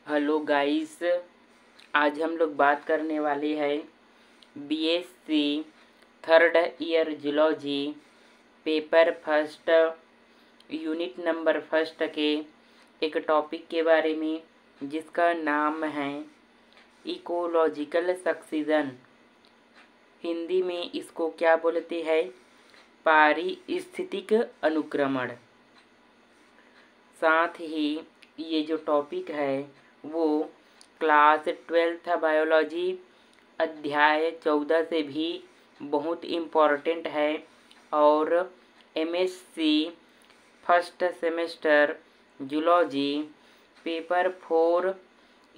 Hello guys, आज हम लोग बात करने वाले हैं BSc third year zoology paper first unit number first के एक टॉपिक के बारे में, जिसका नाम है इकोलॉजिकल सक्सीजन। हिंदी में इसको क्या बोलते हैं? पारिस्थितिक अनुक्रमण। साथ ही ये जो टॉपिक है वो क्लास 12th बायोलॉजी अध्याय 14 से भी बहुत इम्पॉर्टेंट है और MSc first semester zoology paper 4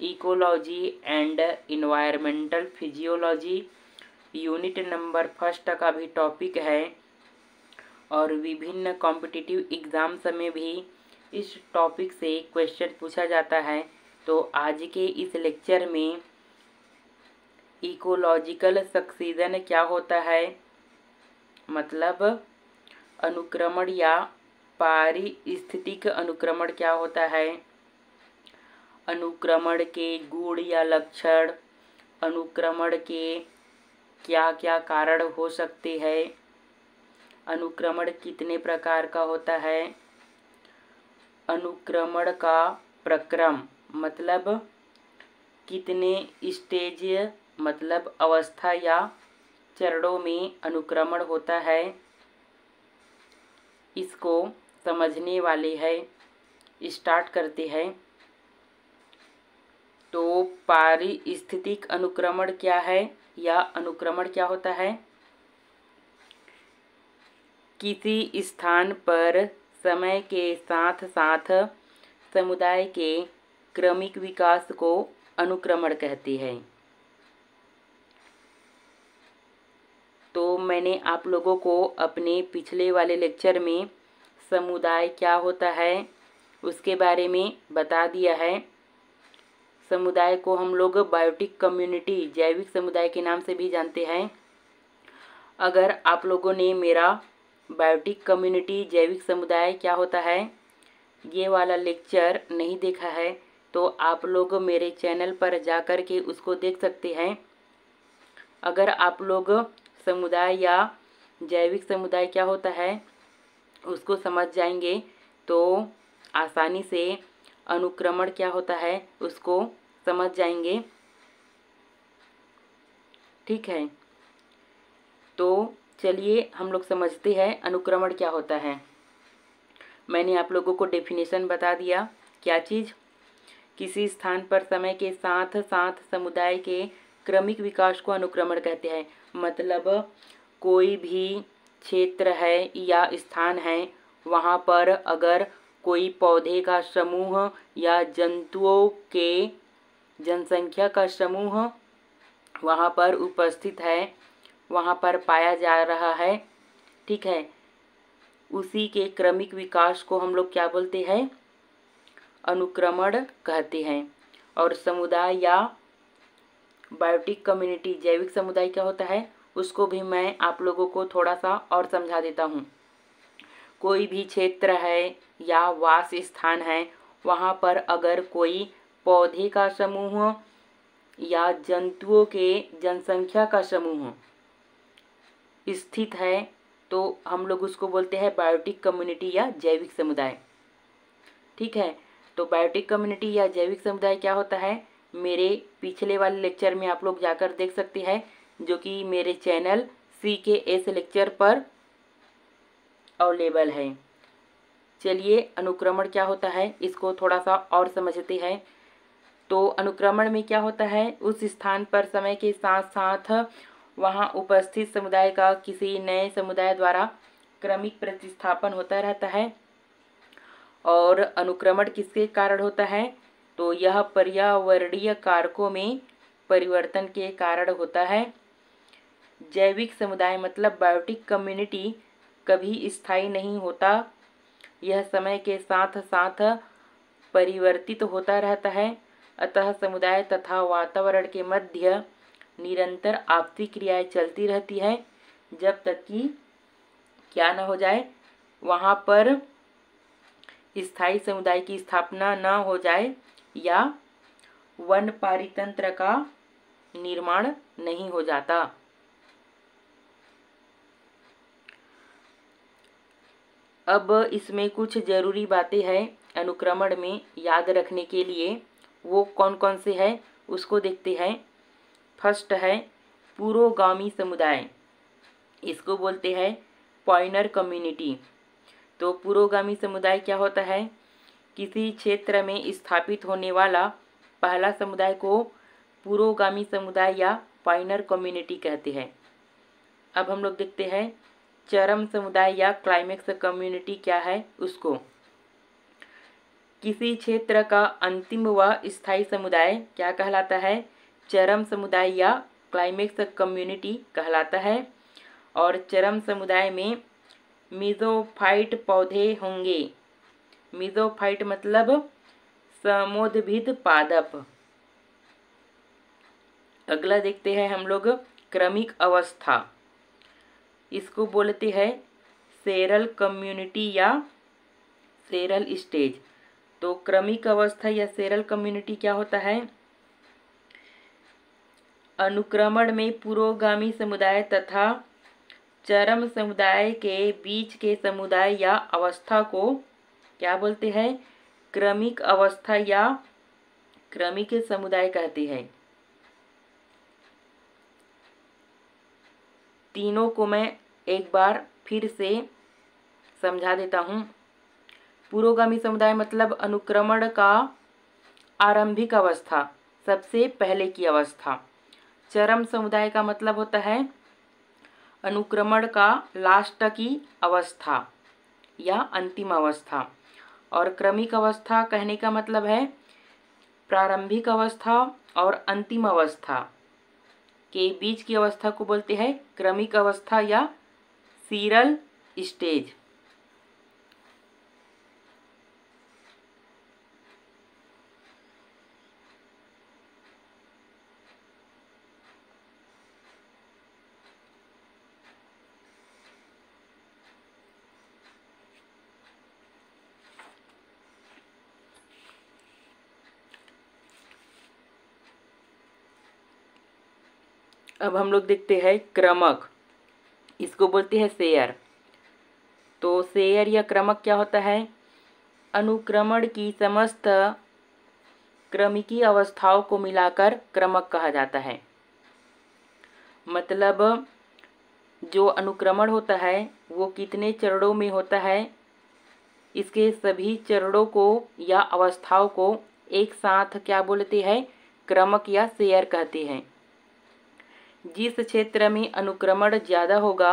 ecology and environmental physiology unit number first का भी टॉपिक है और विभिन्न कॉम्पिटिटिव एग्ज़ाम्स में भी इस टॉपिक से क्वेश्चन पूछा जाता है। तो आज के इस लेक्चर में इकोलॉजिकल सक्सीजन क्या होता है, मतलब अनुक्रमण या पारिस्थितिक अनुक्रमण क्या होता है, अनुक्रमण के गुण या लक्षण, अनुक्रमण के क्या क्या कारण हो सकते हैं, अनुक्रमण कितने प्रकार का होता है, अनुक्रमण का प्रक्रम मतलब कितने स्टेज मतलब अवस्था या चरणों में अनुक्रमण होता है, इसको समझने वाले हैं। स्टार्ट करते हैं। तो पारिस्थितिक अनुक्रमण क्या है या अनुक्रमण क्या होता है? किसी स्थान पर समय के साथ साथ समुदाय के क्रमिक विकास को अनुक्रमण कहते हैं। तो मैंने आप लोगों को अपने पिछले वाले लेक्चर में समुदाय क्या होता है उसके बारे में बता दिया है। समुदाय को हम लोग बायोटिक कम्युनिटी जैविक समुदाय के नाम से भी जानते हैं। अगर आप लोगों ने मेरा बायोटिक कम्युनिटी जैविक समुदाय क्या होता है ये वाला लेक्चर नहीं देखा है तो आप लोग मेरे चैनल पर जाकर के उसको देख सकते हैं। अगर आप लोग समुदाय या जैविक समुदाय क्या होता है उसको समझ जाएंगे तो आसानी से अनुक्रमण क्या होता है उसको समझ जाएंगे। ठीक है, तो चलिए हम लोग समझते हैं अनुक्रमण क्या होता है। मैंने आप लोगों को डेफिनेशन बता दिया। क्या चीज़? किसी स्थान पर समय के साथ साथ समुदाय के क्रमिक विकास को अनुक्रमण कहते हैं। मतलब कोई भी क्षेत्र है या स्थान है, वहाँ पर अगर कोई पौधे का समूह या जंतुओं के जनसंख्या का समूह वहाँ पर उपस्थित है, वहाँ पर पाया जा रहा है, ठीक है, उसी के क्रमिक विकास को हम लोग क्या बोलते हैं? अनुक्रमण कहते हैं। और समुदाय या बायोटिक कम्युनिटी जैविक समुदाय क्या होता है उसको भी मैं आप लोगों को थोड़ा सा और समझा देता हूँ। कोई भी क्षेत्र है या वास स्थान है, वहाँ पर अगर कोई पौधे का समूह या जंतुओं के जनसंख्या का समूह स्थित है तो हम लोग उसको बोलते हैं बायोटिक कम्युनिटी या जैविक समुदाय। ठीक है, तो बायोटिक कम्युनिटी या जैविक समुदाय क्या होता है मेरे पिछले वाले लेक्चर में आप लोग जाकर देख सकते हैं, जो कि मेरे चैनल CKS लेक्चर पर अवेलेबल है। चलिए अनुक्रमण क्या होता है इसको थोड़ा सा और समझते हैं। तो अनुक्रमण में क्या होता है, उस स्थान पर समय के साथ साथ वहाँ उपस्थित समुदाय का किसी नए समुदाय द्वारा क्रमिक प्रतिस्थापन होता रहता है। और अनुक्रमण किसके कारण होता है? तो यह पर्यावरणीय कारकों में परिवर्तन के कारण होता है। जैविक समुदाय मतलब बायोटिक कम्युनिटी कभी स्थायी नहीं होता, यह समय के साथ साथ परिवर्तित होता रहता है। अतः समुदाय तथा वातावरण के मध्य निरंतर आपसी क्रियाएं चलती रहती है जब तक कि क्या न हो जाए, वहाँ पर स्थायी समुदाय की स्थापना न हो जाए या वन पारितंत्र का निर्माण नहीं हो जाता। अब इसमें कुछ जरूरी बातें हैं अनुक्रमण में याद रखने के लिए, वो कौन कौन से हैं उसको देखते हैं। फर्स्ट है पुरोगामी समुदाय, इसको बोलते हैं पॉइनर कम्युनिटी। तो पुरोगामी समुदाय क्या होता है? किसी क्षेत्र में स्थापित होने वाला पहला समुदाय को पुरोगामी समुदाय या पॉइनर कम्युनिटी कहते हैं। अब हम लोग देखते हैं चरम समुदाय या क्लाइमेक्स कम्युनिटी क्या है उसको। किसी क्षेत्र का अंतिम व स्थायी समुदाय क्या कहलाता है? चरम समुदाय या क्लाइमेक्स कम्युनिटी कहलाता है। और चरम समुदाय में मीजोफाइट पौधे होंगे। मीजोफाइट मतलब समोद्भिद पादप। अगला देखते हैं हम लोग क्रमिक अवस्था, इसको बोलते हैं सेरल कम्युनिटी या सेरल स्टेज। तो क्रमिक अवस्था या सेरल कम्युनिटी क्या होता है? अनुक्रमण में पुरोगामी समुदाय तथा चरम समुदाय के बीच के समुदाय या अवस्था को क्या बोलते हैं? क्रमिक अवस्था या क्रमिक समुदाय कहते हैं। तीनों को मैं एक बार फिर से समझा देता हूँ। पुरोगामी समुदाय मतलब अनुक्रमण का आरंभिक अवस्था, सबसे पहले की अवस्था। चरम समुदाय का मतलब होता है अनुक्रमण का लास्ट की अवस्था या अंतिम अवस्था। और क्रमिक अवस्था कहने का मतलब है प्रारंभिक अवस्था और अंतिम अवस्था के बीच की अवस्था को बोलते हैं क्रमिक अवस्था या सीरल स्टेज। अब हम लोग देखते हैं क्रमक, इसको बोलते हैं शेयर। तो शेयर या क्रमक क्या होता है? अनुक्रमण की समस्त क्रमिकी अवस्थाओं को मिलाकर क्रमक कहा जाता है। मतलब जो अनुक्रमण होता है वो कितने चरणों में होता है, इसके सभी चरणों को या अवस्थाओं को एक साथ क्या बोलते हैं? क्रमक या शेयर कहते हैं। जिस क्षेत्र में अनुक्रमण ज़्यादा होगा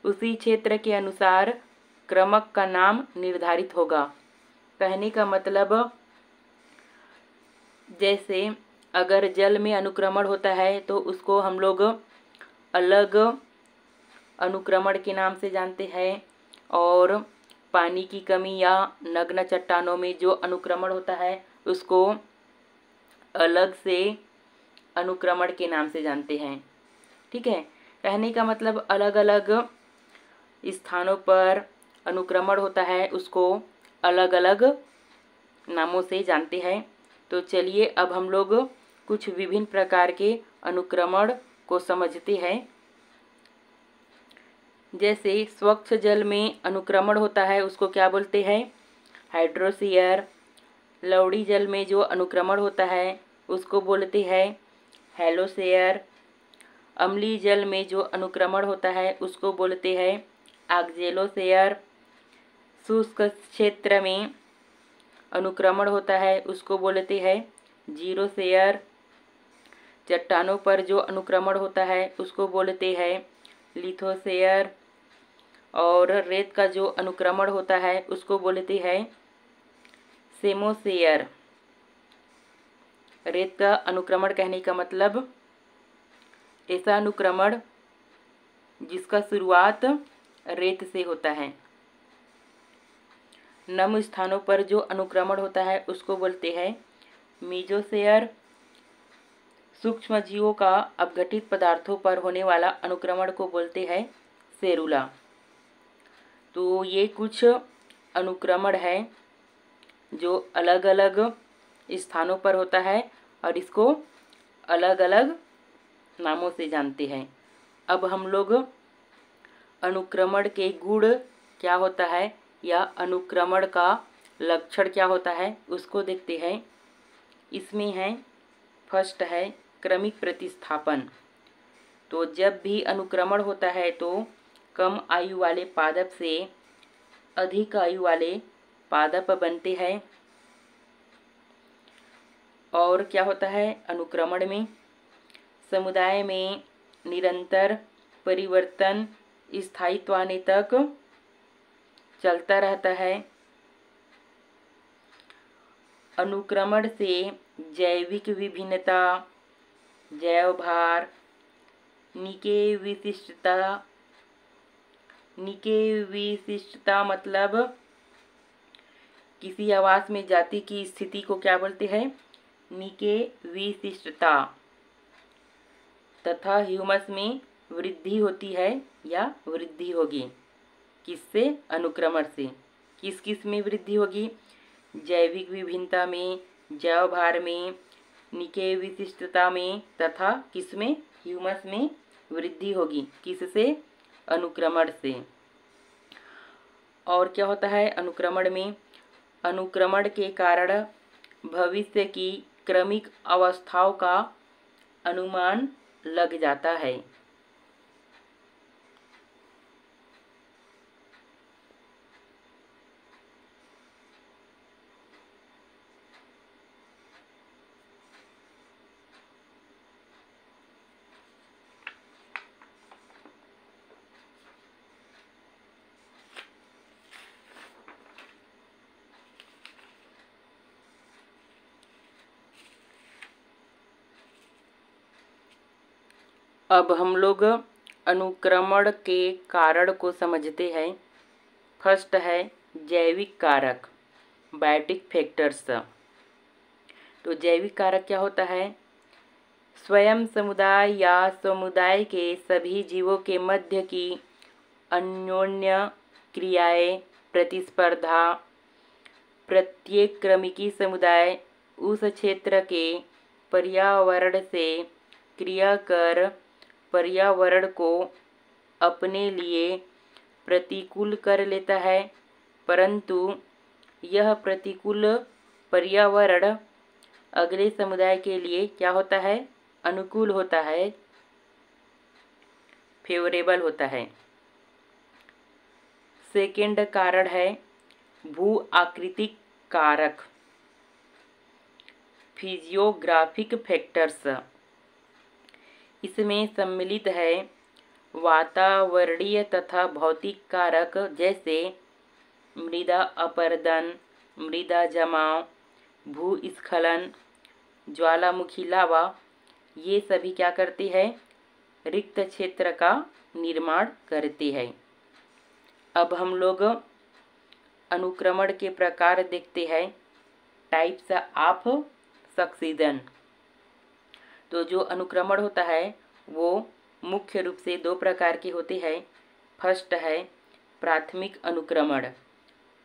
उसी क्षेत्र के अनुसार क्रमक का नाम निर्धारित होगा। कहने का मतलब जैसे अगर जल में अनुक्रमण होता है तो उसको हम लोग अलग अनुक्रमण के नाम से जानते हैं, और पानी की कमी या नग्न चट्टानों में जो अनुक्रमण होता है उसको अलग से अनुक्रमण के नाम से जानते हैं। ठीक है, कहने का मतलब अलग अलग स्थानों पर अनुक्रमण होता है उसको अलग अलग नामों से जानते हैं। तो चलिए अब हम लोग कुछ विभिन्न प्रकार के अनुक्रमण को समझते हैं। जैसे स्वच्छ जल में अनुक्रमण होता है उसको क्या बोलते हैं? हाइड्रोशियर। लवड़ी जल में जो अनुक्रमण होता है उसको बोलते हैं हेलोशेयर। अम्लीय जल में जो अनुक्रमण होता है उसको बोलते हैं ऑक्जेलोशेयर। शुष्क क्षेत्र में अनुक्रमण होता है उसको बोलते हैं जीरोशेयर। चट्टानों पर जो अनुक्रमण होता है उसको बोलते हैं लिथोशेयर। और रेत का जो अनुक्रमण होता है उसको बोलते हैं सेमोशेयर। रेत का अनुक्रमण कहने का मतलब ऐसा अनुक्रमण जिसका शुरुआत रेत से होता है। नम स्थानों पर जो अनुक्रमण होता है उसको बोलते हैं मीजोशेयर। सूक्ष्म जीवों का अपघटित पदार्थों पर होने वाला अनुक्रमण को बोलते हैं सेरुला। तो ये कुछ अनुक्रमण है जो अलग अलग स्थानों पर होता है और इसको अलग अलग नामों से जानते हैं। अब हम लोग अनुक्रमण के गुण क्या होता है या अनुक्रमण का लक्षण क्या होता है उसको देखते हैं। इसमें है फर्स्ट है क्रमिक प्रतिस्थापन। तो जब भी अनुक्रमण होता है तो कम आयु वाले पादप से अधिक आयु वाले पादप बनते हैं। और क्या होता है अनुक्रमण में समुदाय में निरंतर परिवर्तन स्थायित्व आने तक चलता रहता है। अनुक्रमण से जैविक विभिन्नता, जैव भार, निके विशिष्टता मतलब किसी आवास में जाति की स्थिति को क्या बोलते हैं, निके विशिष्टता, तथा ह्यूमस में वृद्धि होती है या वृद्धि होगी। किससे? अनुक्रमण से। किस किस में वृद्धि होगी? जैविक विभिन्नता में, जैव भार में, निके विशिष्टता में तथा किसमें? ह्यूमस में वृद्धि होगी। किससे? अनुक्रमण से। और क्या होता है अनुक्रमण में? अनुक्रमण के कारण भविष्य की क्रमिक अवस्थाओं का अनुमान लग जाता है। अब हम लोग अनुक्रमण के कारण को समझते हैं। फर्स्ट है जैविक कारक, बायोटिक फैक्टर्स। तो जैविक कारक क्या होता है? स्वयं समुदाय या समुदाय के सभी जीवों के मध्य की अन्योन्य क्रियाएं, प्रतिस्पर्धा। प्रत्येक क्रमिकी समुदाय उस क्षेत्र के पर्यावरण से क्रिया कर पर्यावरण को अपने लिए प्रतिकूल कर लेता है, परंतु यह प्रतिकूल पर्यावरण अगले समुदाय के लिए क्या होता है? अनुकूल होता है, फेवरेबल होता है। सेकेंड कारण है भू आकृतिक कारक, फिजियोग्राफिक फैक्टर्स। इसमें सम्मिलित है वातावरणीय तथा भौतिक कारक जैसे मृदा अपरदन, मृदा जमाव, भूस्खलन, ज्वालामुखी लावा। ये सभी क्या करते हैं? रिक्त क्षेत्र का निर्माण करते हैं। अब हम लोग अनुक्रमण के प्रकार देखते हैं, टाइप्स ऑफ सक्सीजन। तो जो अनुक्रमण होता है वो मुख्य रूप से दो प्रकार के होते हैं। फर्स्ट है प्राथमिक अनुक्रमण,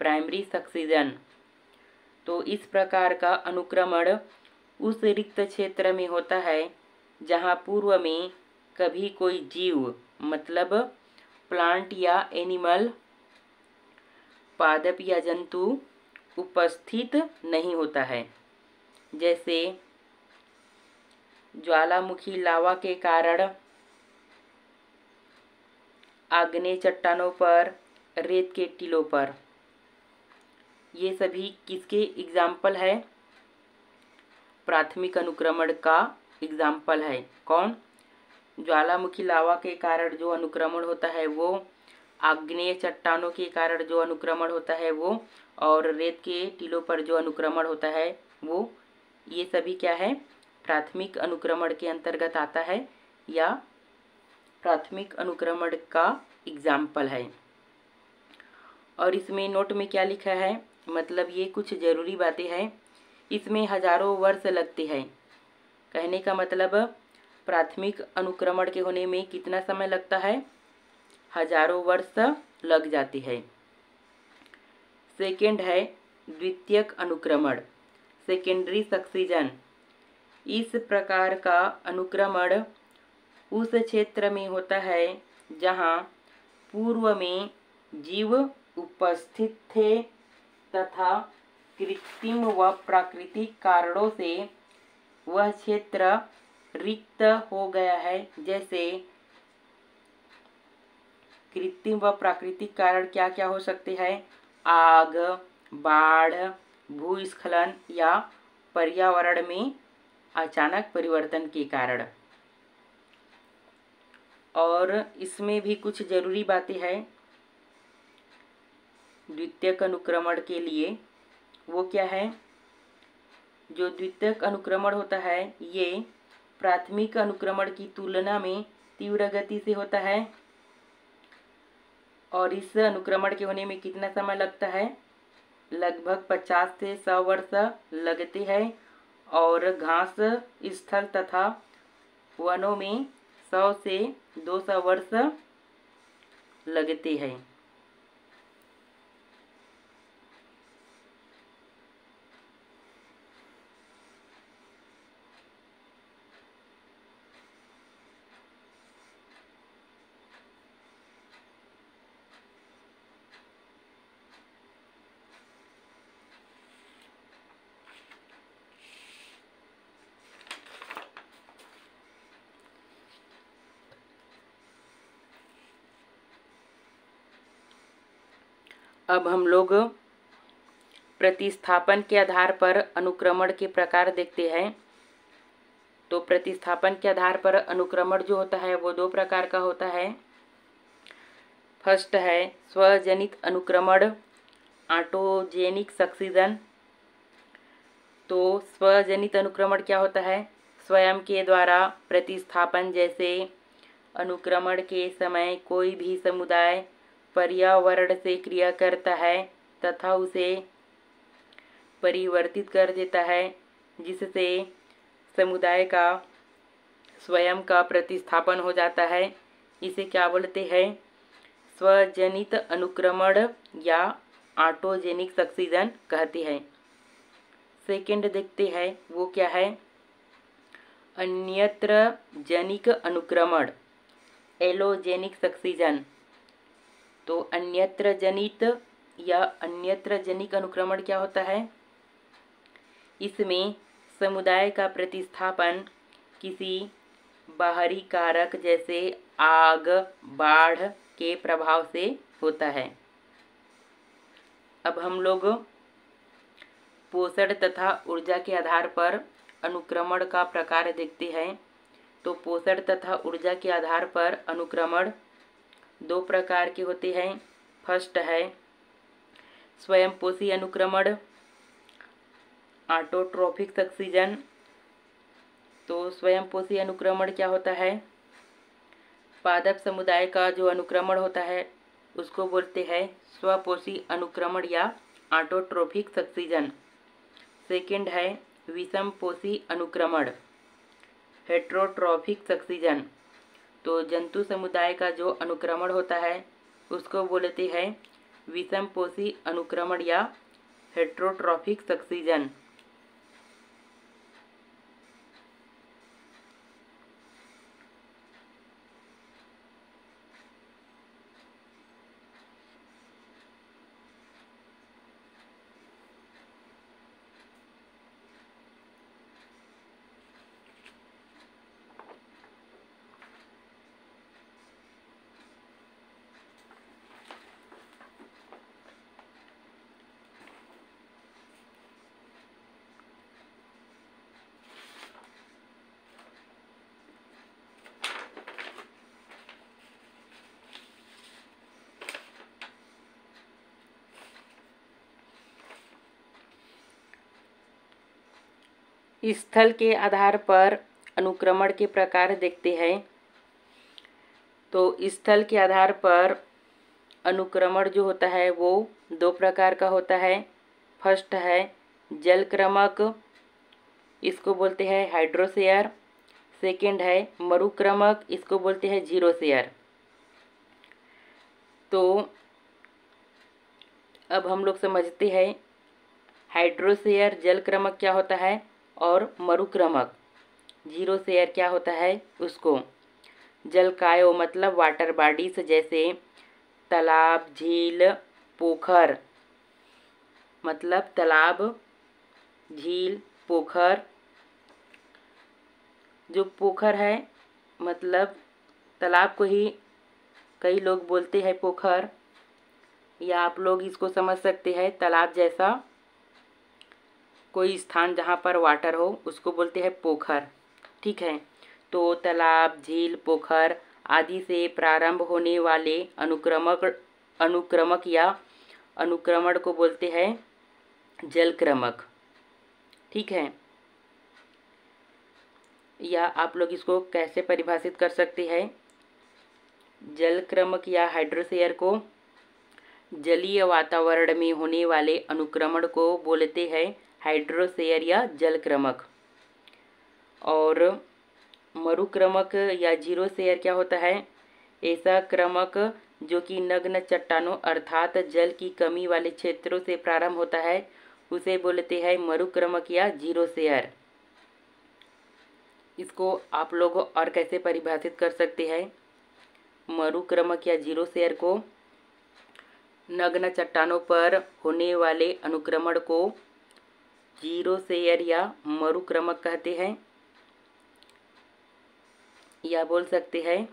प्राइमरी सक्सीजन। तो इस प्रकार का अनुक्रमण उस रिक्त क्षेत्र में होता है जहाँ पूर्व में कभी कोई जीव मतलब प्लांट या एनिमल, पादप या जंतु उपस्थित नहीं होता है। जैसे ज्वालामुखी लावा के कारण आग्नेय चट्टानों पर, रेत के टीलों पर। ये सभी किसके एग्जाम्पल है? प्राथमिक अनुक्रमण का एग्जाम्पल है। कौन? ज्वालामुखी लावा के कारण जो अनुक्रमण होता है वो, आग्नेय चट्टानों के कारण जो अनुक्रमण होता है वो, और रेत के टीलों पर जो अनुक्रमण होता है वो। ये सभी क्या है? प्राथमिक अनुक्रमण के अंतर्गत आता है या प्राथमिक अनुक्रमण का एग्जाम्पल है। और इसमें नोट में क्या लिखा है, मतलब ये कुछ ज़रूरी बातें हैं। इसमें हजारों वर्ष लगते हैं। कहने का मतलब प्राथमिक अनुक्रमण के होने में कितना समय लगता है? हजारों वर्ष लग जाते हैं। सेकेंड है द्वितीयक अनुक्रमण, सेकेंडरी सक्सीजन। इस प्रकार का अनुक्रमण उस क्षेत्र में होता है जहाँ पूर्व में जीव उपस्थित थे तथा कृत्रिम व प्राकृतिक कारणों से वह क्षेत्र रिक्त हो गया है। जैसे कृत्रिम व प्राकृतिक कारण क्या क्या हो सकते हैं? आग, बाढ़, भूस्खलन या पर्यावरण में अचानक परिवर्तन के कारण। और इसमें भी कुछ जरूरी बातें हैं द्वितीयक अनुक्रमण के लिए। वो क्या है? जो द्वितीयक अनुक्रमण होता है ये प्राथमिक अनुक्रमण की तुलना में तीव्र गति से होता है। और इस अनुक्रमण के होने में कितना समय लगता है? लगभग 50 से 100 वर्ष लगते हैं। और घास स्थल तथा वनों में 100 से 200 वर्ष लगते हैं। अब हम लोग प्रतिस्थापन के आधार पर अनुक्रमण के प्रकार देखते हैं। तो प्रतिस्थापन के आधार पर अनुक्रमण जो होता है वो 2 प्रकार का होता है। फर्स्ट है स्वजनित अनुक्रमण, ऑटोजेनिक सक्सीजन। तो स्वजनित अनुक्रमण क्या होता है? स्वयं के द्वारा प्रतिस्थापन। जैसे अनुक्रमण के समय कोई भी समुदाय पर्यावरण से क्रिया करता है तथा उसे परिवर्तित कर देता है, जिससे समुदाय का स्वयं का प्रतिस्थापन हो जाता है। इसे क्या बोलते हैं? स्वजनित अनुक्रमण या ऑटोजेनिक सक्सीजन कहते हैं। सेकंड देखते हैं वो क्या है? अन्यत्र जनिक अनुक्रमण, एलोजेनिक सक्सीजन। तो अन्यत्र जनित या अन्यत्र जनिक अनुक्रमण क्या होता है? इसमें समुदाय का प्रतिस्थापन किसी बाहरी कारक जैसे आग, बाढ़ के प्रभाव से होता है। अब हम लोग पोषण तथा ऊर्जा के आधार पर अनुक्रमण का प्रकार देखते हैं। तो पोषण तथा ऊर्जा के आधार पर अनुक्रमण 2 प्रकार के होते हैं। फर्स्ट है स्वयंपोषी अनुक्रमण, ऑटोट्रोफिक सक्सीजन। तो स्वयंपोषी अनुक्रमण क्या होता है? पादप समुदाय का जो अनुक्रमण होता है उसको बोलते हैं स्वपोषी अनुक्रमण या ऑटोट्रोफिक सक्सीजन। सेकंड है विषमपोषी अनुक्रमण, हेट्रोट्रोफिक सक्सीजन। तो जंतु समुदाय का जो अनुक्रमण होता है उसको बोलते हैं विषमपोषी अनुक्रमण या हेट्रोट्रोफिक सक्सीजन। स्थल के आधार पर अनुक्रमण के प्रकार देखते हैं। तो स्थल के आधार पर अनुक्रमण जो होता है वो 2 प्रकार का होता है। फर्स्ट है जलक्रमक, इसको बोलते हैं हाइड्रोसेयर। सेकंड है मरुक्रमक, इसको बोलते हैं जीरोसेयर। तो अब हम लोग समझते हैं हाइड्रोसेयर जलक्रमक क्या होता है और मरुक्रमक। जीरो शेयर क्या होता है उसको। जलकायो मतलब वाटर बॉडीज, जैसे तालाब, झील, पोखर, मतलब तालाब, झील, पोखर। जो पोखर है मतलब तालाब को ही कई लोग बोलते हैं पोखर, या आप लोग इसको समझ सकते हैं तालाब जैसा कोई स्थान जहाँ पर वाटर हो उसको बोलते हैं पोखर। ठीक है, तो तालाब, झील, पोखर आदि से प्रारंभ होने वाले अनुक्रमक या अनुक्रमण को बोलते हैं जलक्रमक। ठीक है, या आप लोग इसको कैसे परिभाषित कर सकते हैं, जलक्रमक या हाइड्रोस्फीयर को जलीय वातावरण में होने वाले अनुक्रमण को बोलते हैं हाइड्रोस्फीयर या जलक्रमक। और मरुक्रमक या जीरो शेयर क्या होता है, ऐसा क्रमक जो कि नग्न चट्टानों अर्थात जल की कमी वाले क्षेत्रों से प्रारंभ होता है उसे बोलते हैं मरुक्रमक या जीरो शेयर। इसको आप लोग और कैसे परिभाषित कर सकते हैं, मरुक्रमक या जीरो शेयर को नग्न चट्टानों पर होने वाले अनुक्रमण को जीरो शेयर या मरुक्रमक कहते हैं, या बोल सकते हैं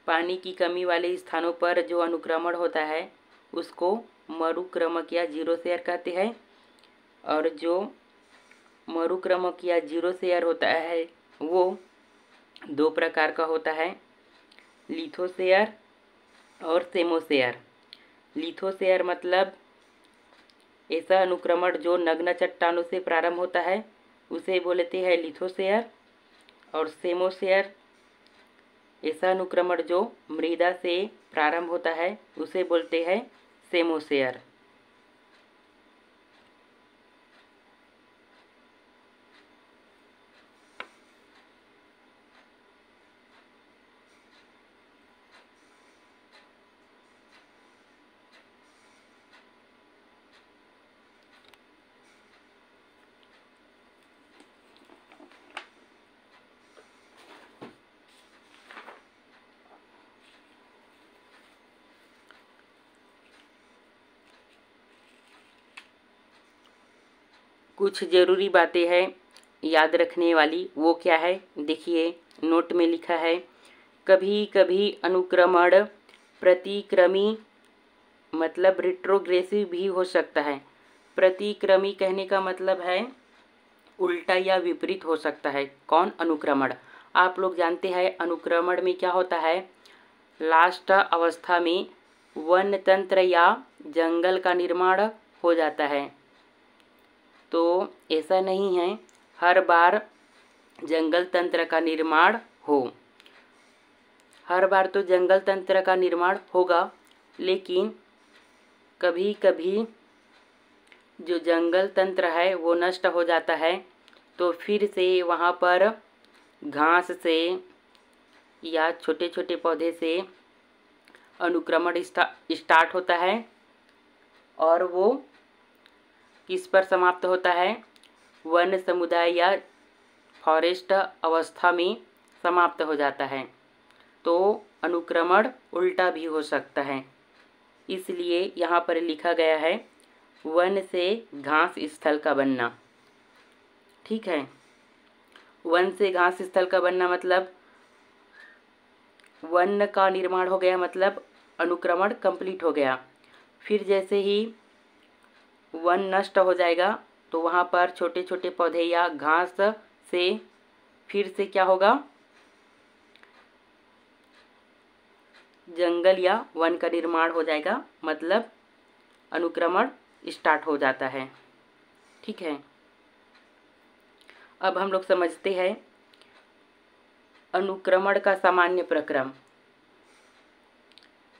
पानी की कमी वाले स्थानों पर जो अनुक्रमण होता है उसको मरुक्रमक या जीरो शेयर कहते हैं। और जो मरुक्रमक या जीरो शेयर होता है वो दो प्रकार का होता है, लिथोशेयर और सेमोशेयर। लिथोशेयर मतलब ऐसा अनुक्रमण जो नग्न चट्टानों से प्रारंभ होता है उसे बोलते हैं लिथोशेयर। और सेमोशेयर ऐसा अनुक्रमण जो मृदा से प्रारंभ होता है उसे बोलते हैं सेमोशेयर। कुछ ज़रूरी बातें हैं याद रखने वाली, वो क्या है देखिए, नोट में लिखा है, कभी कभी अनुक्रमण प्रतिक्रमी मतलब रिट्रोग्रेसिव भी हो सकता है। प्रतिक्रमी कहने का मतलब है उल्टा या विपरीत हो सकता है। कौन? अनुक्रमण। आप लोग जानते हैं अनुक्रमण में क्या होता है, लास्ट अवस्था में वन तंत्र या जंगल का निर्माण हो जाता है। तो ऐसा नहीं है हर बार जंगल तंत्र का निर्माण हो, हर बार तो जंगल तंत्र का निर्माण होगा, लेकिन कभी कभी जो जंगल तंत्र है वो नष्ट हो जाता है तो फिर से वहाँ पर घास से या छोटे छोटे पौधे से अनुक्रमण स्टार्ट होता है। और वो किस पर समाप्त होता है, वन समुदाय या फॉरेस्ट अवस्था में समाप्त हो जाता है। तो अनुक्रमण उल्टा भी हो सकता है, इसलिए यहाँ पर लिखा गया है वन से घास स्थल का बनना। ठीक है, वन से घास स्थल का बनना मतलब वन का निर्माण हो गया, मतलब अनुक्रमण कंप्लीट हो गया। फिर जैसे ही वन नष्ट हो जाएगा तो वहाँ पर छोटे छोटे पौधे या घास से फिर से क्या होगा, जंगल या वन का निर्माण हो जाएगा, मतलब अनुक्रमण स्टार्ट हो जाता है। ठीक है, अब हम लोग समझते हैं अनुक्रमण का सामान्य प्रक्रम,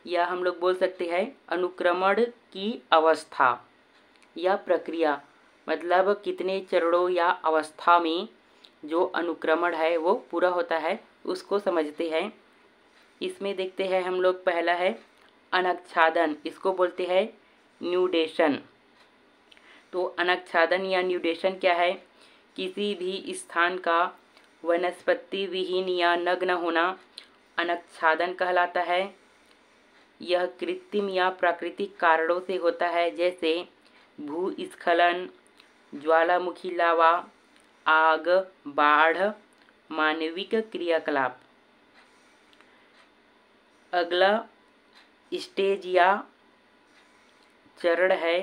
या हम लोग बोल सकते हैं अनुक्रमण की अवस्था या प्रक्रिया, मतलब कितने चरणों या अवस्था में जो अनुक्रमण है वो पूरा होता है उसको समझते हैं। इसमें देखते हैं हम लोग, पहला है अनच्छादन, इसको बोलते हैं न्यूडेशन। तो अनच्छादन या न्यूडेशन क्या है, किसी भी स्थान का वनस्पति विहीन या नग्न होना अनच्छादन कहलाता है। यह कृत्रिम या प्राकृतिक कारणों से होता है, जैसे भूस्खलन, ज्वालामुखी लावा, आग, बाढ़, मानविक क्रियाकलाप। अगला स्टेज या चरण है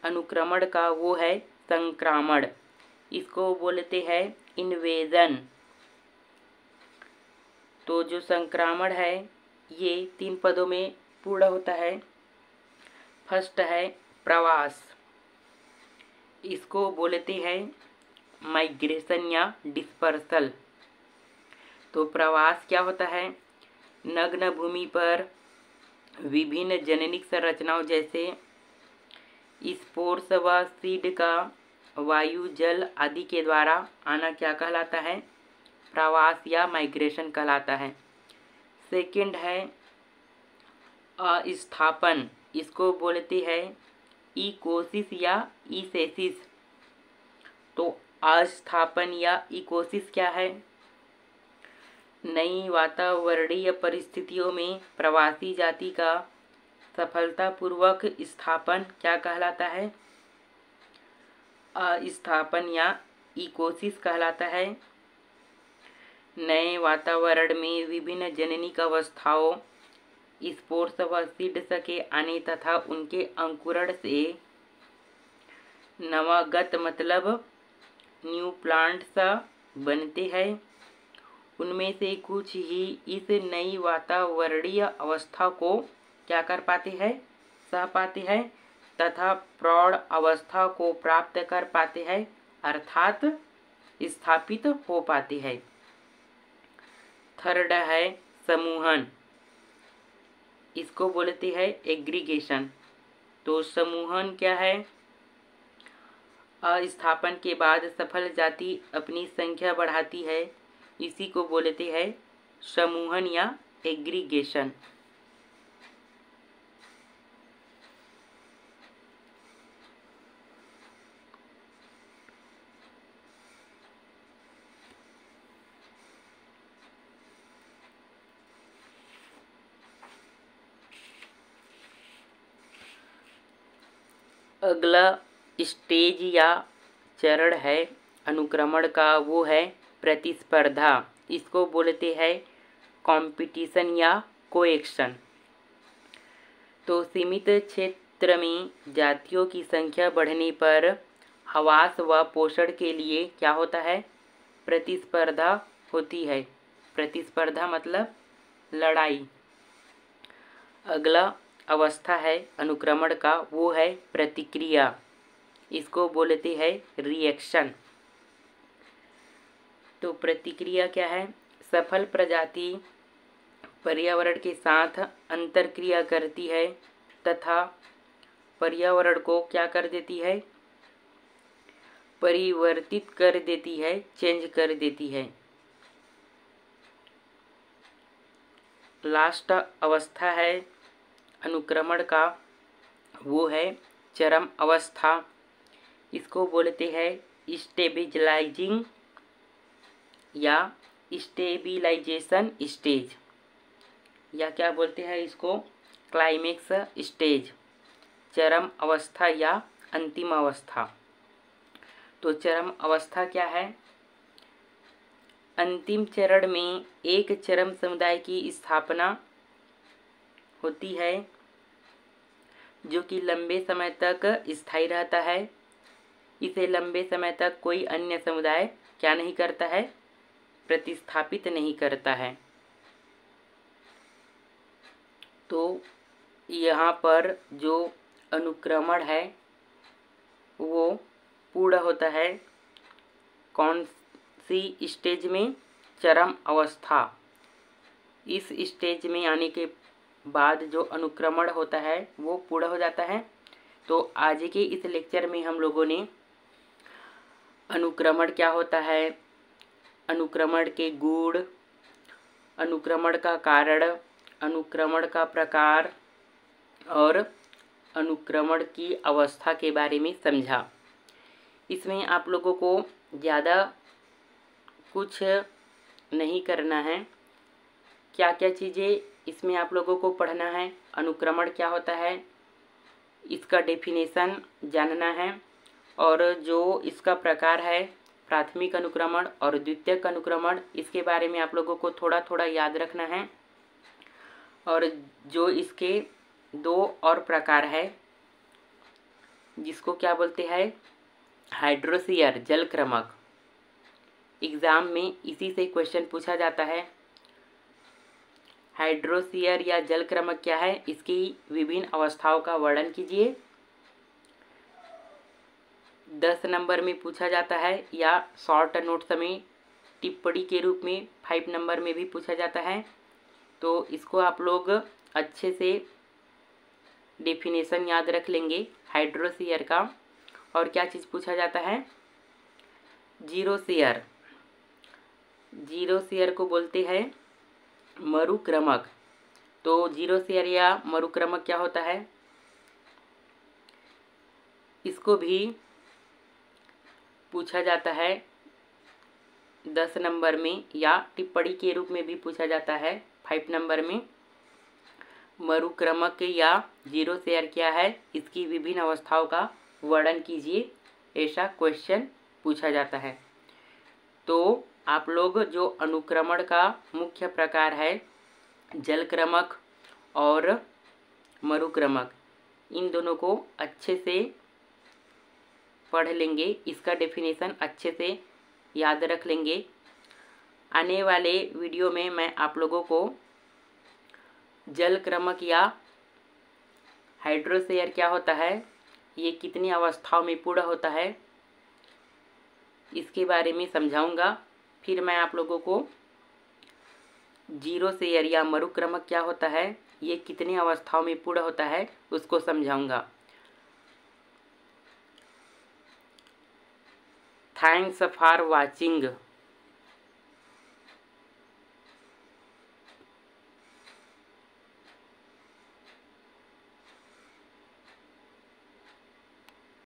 अनुक्रमण का, वो है संक्रामण। इसको बोलते हैं इन्वेजन। तो जो संक्रामण है ये 3 पदों में पूर्ण होता है। फर्स्ट है प्रवास, इसको बोलते हैं माइग्रेशन या डिस्पर्सल। तो प्रवास क्या होता है? नग्न भूमि पर विभिन्न जननिक संरचनाओं जैसे स्पोर्स व सीड का वायु, जल आदि के द्वारा आना क्या कहलाता है? प्रवास या माइग्रेशन कहलाता है। सेकंड है अस्थापन, इसको बोलते हैं इकोसिस या ईसेसिस। तो अस्थापन या इकोसिस क्या है? नई वातावरणीय परिस्थितियों में प्रवासी जाति का सफलतापूर्वक स्थापन क्या कहलाता है? अस्थापन या इकोसिस कहलाता है। नए वातावरण में विभिन्न जननिक अवस्थाओं, स्पोर्स व सीड्स के आने तथा उनके अंकुरण से नवागत मतलब न्यू प्लांट्स बनते हैं। उनमें से कुछ ही इस नई वातावरणीय अवस्था को क्या कर पाते हैं? सह पाते हैं तथा प्रौढ़ अवस्था को प्राप्त कर पाते हैं, अर्थात स्थापित हो पाते हैं। थर्ड है समूहन, इसको बोलते हैं एग्रीगेशन। तो समूहन क्या है? अस्थापन के बाद सफल जाति अपनी संख्या बढ़ाती है, इसी को बोलते हैं समूहन या एग्रीगेशन। अगला स्टेज या चरण है अनुक्रमण का, वो है प्रतिस्पर्धा। इसको बोलते हैं कंपटीशन या कोएक्शन। तो सीमित क्षेत्र में जातियों की संख्या बढ़ने पर आवास व पोषण के लिए क्या होता है? प्रतिस्पर्धा होती है। प्रतिस्पर्धा मतलब लड़ाई। अगला अवस्था है अनुक्रमण का, वो है प्रतिक्रिया। इसको बोलते हैं रिएक्शन। तो प्रतिक्रिया क्या है? सफल प्रजाति पर्यावरण के साथ अंतरक्रिया करती है तथा पर्यावरण को क्या कर देती है? परिवर्तित कर देती है, चेंज कर देती है। लास्ट अवस्था है अनुक्रमण का, वो है चरम अवस्था। इसको बोलते हैं स्टेबिलाइजिंग या स्टेबिलाइजेशन स्टेज, या क्या बोलते हैं इसको? क्लाइमेक्स स्टेज, चरम अवस्था या अंतिम अवस्था। तो चरम अवस्था क्या है? अंतिम चरण में एक चरम समुदाय की स्थापना होती है जो कि लंबे समय तक स्थायी रहता है। इसे लंबे समय तक कोई अन्य समुदाय क्या नहीं करता है? प्रतिस्थापित नहीं करता है। तो यहाँ पर जो अनुक्रमण है वो पूर्ण होता है कौन सी स्टेज में? चरम अवस्था। इस स्टेज में आने के बाद जो अनुक्रमण होता है वो पूर्ण हो जाता है। तो आज के इस लेक्चर में हम लोगों ने अनुक्रमण क्या होता है, अनुक्रमण के गुण, अनुक्रमण का कारण, अनुक्रमण का प्रकार और अनुक्रमण की अवस्था के बारे में समझा। इसमें आप लोगों को ज़्यादा कुछ नहीं करना है। क्या क्या चीज़ें इसमें आप लोगों को पढ़ना है, अनुक्रमण क्या होता है इसका डेफिनेशन जानना है, और जो इसका प्रकार है प्राथमिक अनुक्रमण और द्वितीयक अनुक्रमण, इसके बारे में आप लोगों को थोड़ा थोड़ा याद रखना है। और जो इसके 2 और प्रकार है जिसको क्या बोलते हैं, हाइड्रोसीयर जलक्रमक, एग्ज़ाम में इसी से क्वेश्चन पूछा जाता है। हाइड्रोसीयर या जलक्रमक क्या है, इसकी विभिन्न अवस्थाओं का वर्णन कीजिए। 10 नंबर में पूछा जाता है या शॉर्ट नोट्स में टिप्पणी के रूप में 5 नंबर में भी पूछा जाता है। तो इसको आप लोग अच्छे से डेफिनेशन याद रख लेंगे हाइड्रोसीयर का। और क्या चीज़ पूछा जाता है, जीरोसीयर। जीरोसीयर को बोलते हैं मरुक्रमक। तो जीरोसीयर या मरुक्रमक क्या होता है, इसको भी पूछा जाता है 10 नंबर में या टिप्पणी के रूप में भी पूछा जाता है 5 नंबर में। मरुक्रमक या जीरोसीयर क्या है, इसकी विभिन्न अवस्थाओं का वर्णन कीजिए, ऐसा क्वेश्चन पूछा जाता है। तो आप लोग जो अनुक्रमण का मुख्य प्रकार है जलक्रमक और मरुक्रमक, इन दोनों को अच्छे से पढ़ लेंगे, इसका डेफिनेशन अच्छे से याद रख लेंगे। आने वाले वीडियो में मैं आप लोगों को जलक्रमक या हाइड्रोसीयर क्या होता है, ये कितनी अवस्थाओं में पूर्ण होता है, इसके बारे में समझाऊंगा। फिर मैं आप लोगों को जीरोसीयर या मरुक्रमक क्या होता है, ये कितनी अवस्थाओं में पूर्ण होता है, उसको समझाऊंगा। Thanks for watching.